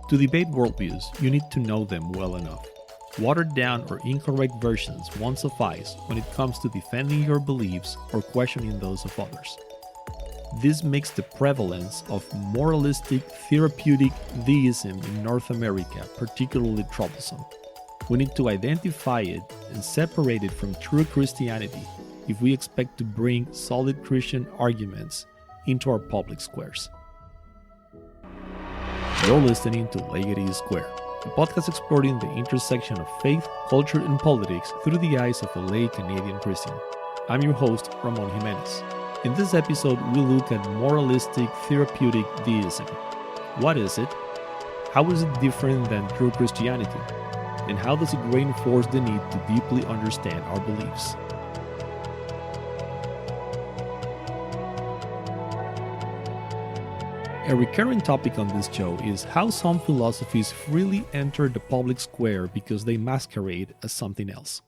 To debate worldviews, you need to know them well enough. Watered down or incorrect versions won't suffice when it comes to defending your beliefs or questioning those of others. This makes the prevalence of moralistic therapeutic deism in North America particularly troublesome. We need to identify it and separate it from true Christianity if we expect to bring solid Christian arguments into our public squares. You're listening to Laity Square, a podcast exploring the intersection of faith, culture, and politics through the eyes of a lay Canadian Christian. I'm your host, Ramon Jimenez. In this episode, we look at moralistic therapeutic deism. What is it? How is it different than true Christianity? And how does it reinforce the need to deeply understand our beliefs? A recurring topic on this show is how some philosophies freely enter the public square because they masquerade as something else.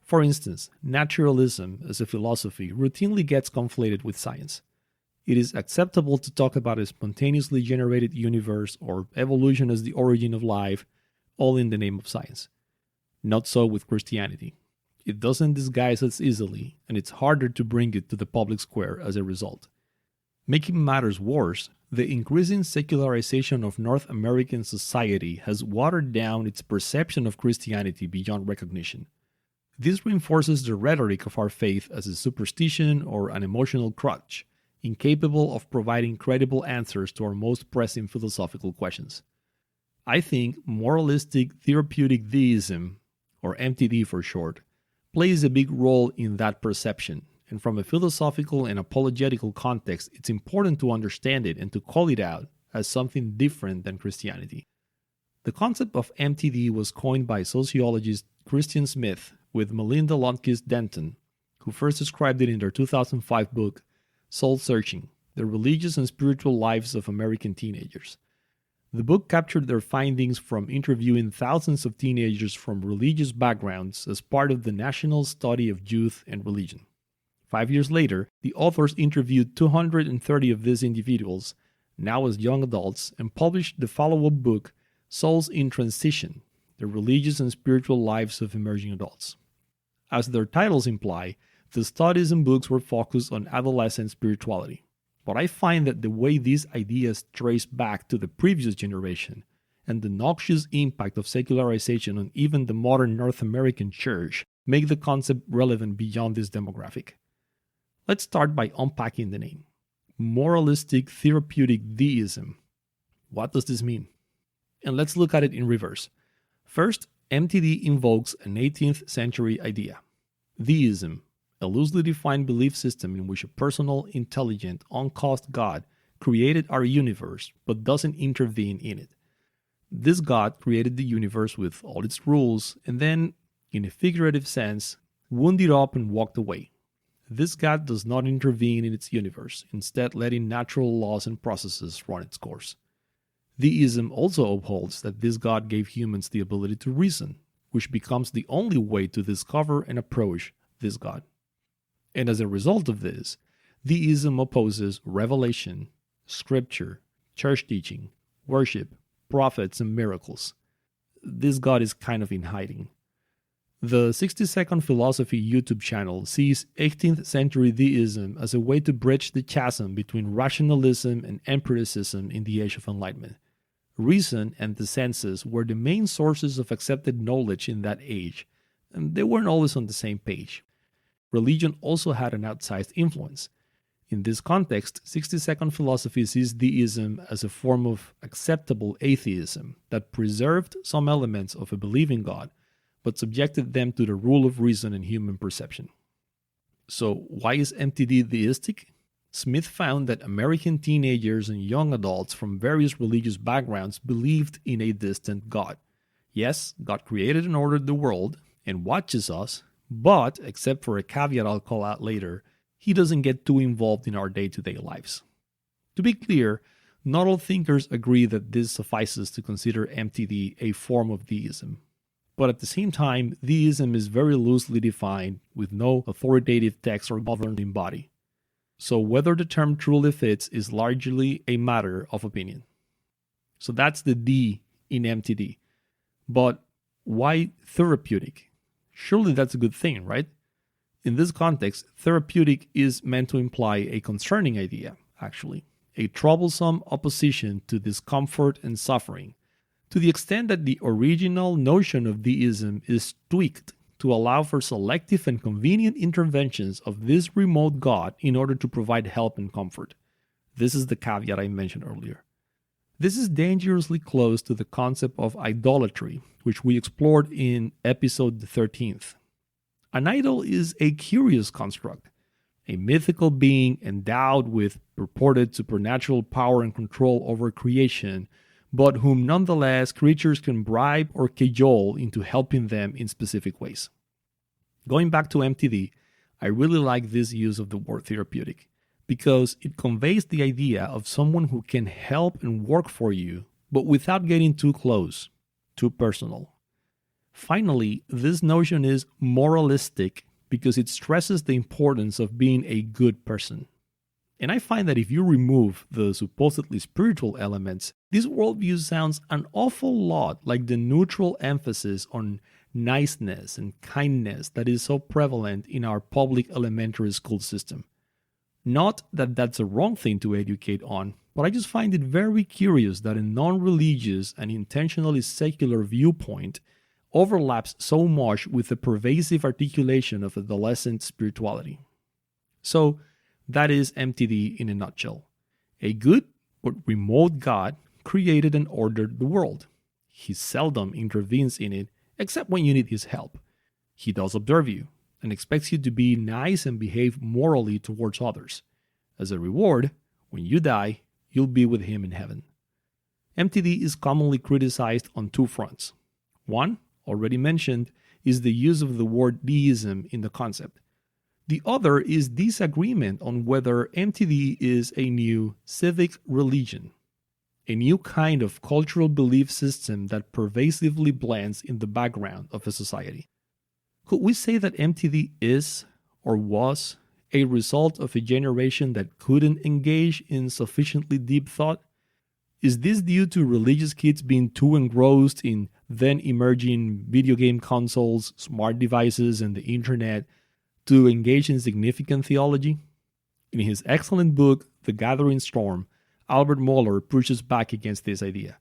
For instance, naturalism as a philosophy routinely gets conflated with science. It is acceptable to talk about a spontaneously generated universe or evolution as the origin of life, all in the name of science. Not so with Christianity. It doesn't disguise as easily, and it's harder to bring it to the public square as a result. Making matters worse, the increasing secularization of North American society has watered down its perception of Christianity beyond recognition. This reinforces the rhetoric of our faith as a superstition or an emotional crutch, incapable of providing credible answers to our most pressing philosophical questions. I think moralistic therapeutic deism, or MTD for short, plays a big role in that perception, and from a philosophical and apologetical context, it's important to understand it and to call it out as something different than Christianity. The concept of MTD was coined by sociologist Christian Smith with Melinda Lundquist Denton, who first described it in their 2005 book, Soul Searching: The Religious and Spiritual Lives of American Teenagers. The book captured their findings from interviewing thousands of teenagers from religious backgrounds as part of the National Study of Youth and Religion. 5 years later, the authors interviewed 230 of these individuals, now as young adults, and published the follow-up book, Souls in Transition: The Religious and Spiritual Lives of Emerging Adults. As their titles imply, the studies and books were focused on adolescent spirituality. But I find that the way these ideas trace back to the previous generation and the noxious impact of secularization on even the modern North American church make the concept relevant beyond this demographic. Let's start by unpacking the name. Moralistic therapeutic deism. What does this mean? And let's look at it in reverse. First, MTD invokes an 18th century idea. Deism, a loosely defined belief system in which a personal, intelligent, uncaused God created our universe but doesn't intervene in it. This God created the universe with all its rules and then, in a figurative sense, wound it up and walked away. This God does not intervene in its universe, instead letting natural laws and processes run its course. Deism also upholds that this God gave humans the ability to reason, which becomes the only way to discover and approach this God. And as a result of this, deism opposes revelation, scripture, church teaching, worship, prophets, and miracles. This God is kind of in hiding. The 60-Second Philosophy YouTube channel sees 18th century deism as a way to bridge the chasm between rationalism and empiricism in the Age of Enlightenment. Reason and the senses were the main sources of accepted knowledge in that age, and they weren't always on the same page. Religion also had an outsized influence. In this context, 60-Second Philosophy sees deism as a form of acceptable atheism that preserved some elements of a believing God, but subjected them to the rule of reason and human perception. So, why is MTD deistic? Smith found that American teenagers and young adults from various religious backgrounds believed in a distant God. Yes, God created and ordered the world and watches us, but, except for a caveat I'll call out later, he doesn't get too involved in our day-to-day lives. To be clear, not all thinkers agree that this suffices to consider MTD a form of deism. But at the same time, deism is very loosely defined with no authoritative text or governing body. So whether the term truly fits is largely a matter of opinion. So that's the D in MTD. But why therapeutic? Surely that's a good thing, right? In this context, therapeutic is meant to imply a concerning idea, actually, a troublesome opposition to discomfort and suffering, to the extent that the original notion of deism is tweaked to allow for selective and convenient interventions of this remote God in order to provide help and comfort. This is the caveat I mentioned earlier. This is dangerously close to the concept of idolatry, which we explored in episode 13th. An idol is a curious construct, a mythical being endowed with purported supernatural power and control over creation, but whom nonetheless creatures can bribe or cajole into helping them in specific ways. Going back to MTD, I really like this use of the word therapeutic, because it conveys the idea of someone who can help and work for you, but without getting too close, too personal. Finally, this notion is moralistic because it stresses the importance of being a good person. And I find that if you remove the supposedly spiritual elements, this worldview sounds an awful lot like the neutral emphasis on niceness and kindness that is so prevalent in our public elementary school system. Not that that's a wrong thing to educate on, but I just find it very curious that a non-religious and intentionally secular viewpoint overlaps so much with the pervasive articulation of adolescent spirituality. So, that is MTD in a nutshell. A good but remote God created and ordered the world. He seldom intervenes in it except when you need his help. He does observe you and expects you to be nice and behave morally towards others. As a reward, when you die, you'll be with him in heaven. MTD is commonly criticized on two fronts. One, already mentioned, is the use of the word deism in the concept. The other is disagreement on whether MTD is a new civic religion, a new kind of cultural belief system that pervasively blends in the background of a society. Could we say that MTD is, or was, a result of a generation that couldn't engage in sufficiently deep thought? Is this due to religious kids being too engrossed in then emerging video game consoles, smart devices, and the internet to engage in significant theology? In his excellent book, The Gathering Storm, Albert Mohler pushes back against this idea.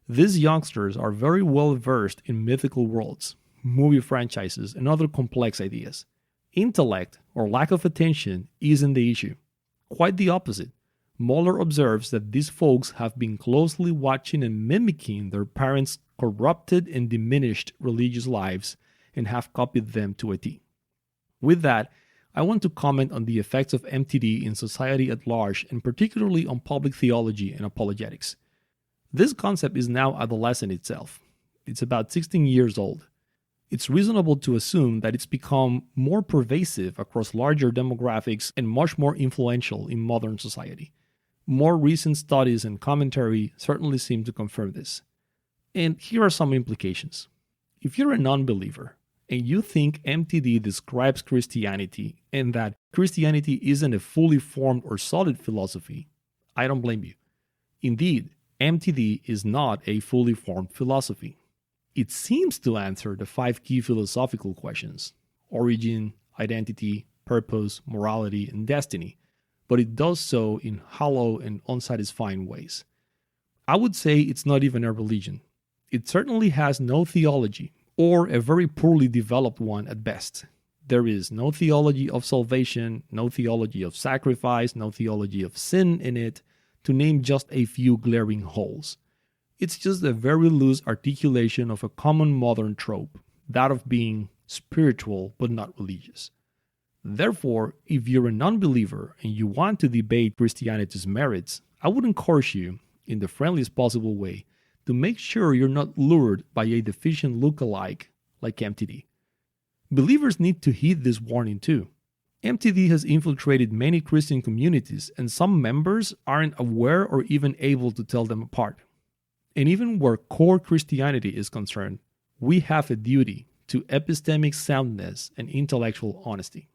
These youngsters are very well versed in mythical worlds, movie franchises, and other complex ideas. Intellect, or lack of attention, isn't the issue. Quite the opposite. Mohler observes that these folks have been closely watching and mimicking their parents' corrupted and diminished religious lives and have copied them to a T. With that, I want to comment on the effects of MTD in society at large and particularly on public theology and apologetics. This concept is now adolescent itself. It's about 16 years old. It's reasonable to assume that it's become more pervasive across larger demographics and much more influential in modern society. More recent studies and commentary certainly seem to confirm this. And here are some implications. If you're a non-believer and you think MTD describes Christianity and that Christianity isn't a fully formed or solid philosophy, I don't blame you. Indeed, MTD is not a fully formed philosophy. It seems to answer the 5 key philosophical questions: origin, identity, purpose, morality, and destiny, but it does so in hollow and unsatisfying ways. I would say it's not even a religion. It certainly has no theology, or a very poorly developed one at best. There is no theology of salvation, no theology of sacrifice, no theology of sin in it, to name just a few glaring holes. It's just a very loose articulation of a common modern trope, that of being spiritual but not religious. Therefore, if you're a non-believer and you want to debate Christianity's merits, I would encourage you, in the friendliest possible way, to make sure you're not lured by a deficient look-alike like MTD. Believers need to heed this warning too. MTD has infiltrated many Christian communities, and some members aren't aware or even able to tell them apart. And even where core Christianity is concerned, we have a duty to epistemic soundness and intellectual honesty.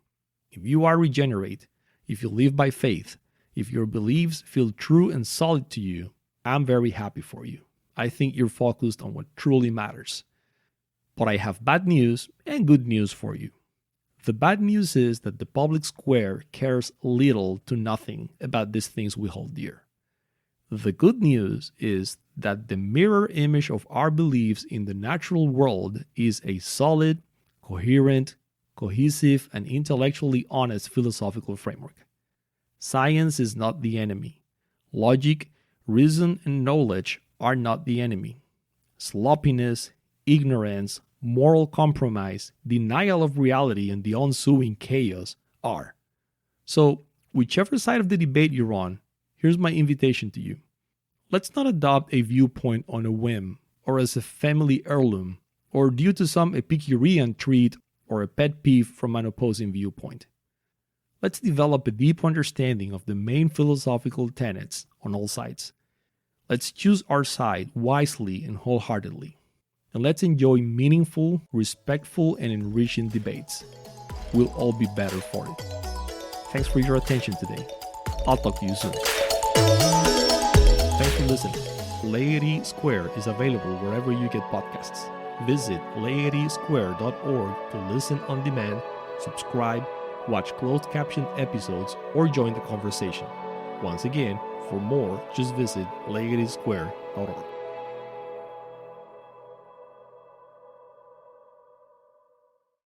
If you are regenerate, if you live by faith, if your beliefs feel true and solid to you, I'm very happy for you. I think you're focused on what truly matters. But I have bad news and good news for you. The bad news is that the public square cares little to nothing about these things we hold dear. The good news is that the mirror image of our beliefs in the natural world is a solid, coherent, cohesive, and intellectually honest philosophical framework. Science is not the enemy. Logic, reason, and knowledge are not the enemy. Sloppiness, ignorance, moral compromise, denial of reality, and the ensuing chaos are. So, whichever side of the debate you're on, here's my invitation to you. Let's not adopt a viewpoint on a whim, or as a family heirloom, or due to some Epicurean treat or a pet peeve from an opposing viewpoint. Let's develop a deep understanding of the main philosophical tenets on all sides. Let's choose our side wisely and wholeheartedly. And let's enjoy meaningful, respectful, and enriching debates. We'll all be better for it. Thanks for your attention today. I'll talk to you soon. Thanks for listening. Laity Square is available wherever you get podcasts. Visit laitysquare.org to listen on demand, subscribe, watch closed captioned episodes, or join the conversation. Once again, for more, just visit laitysquare.org.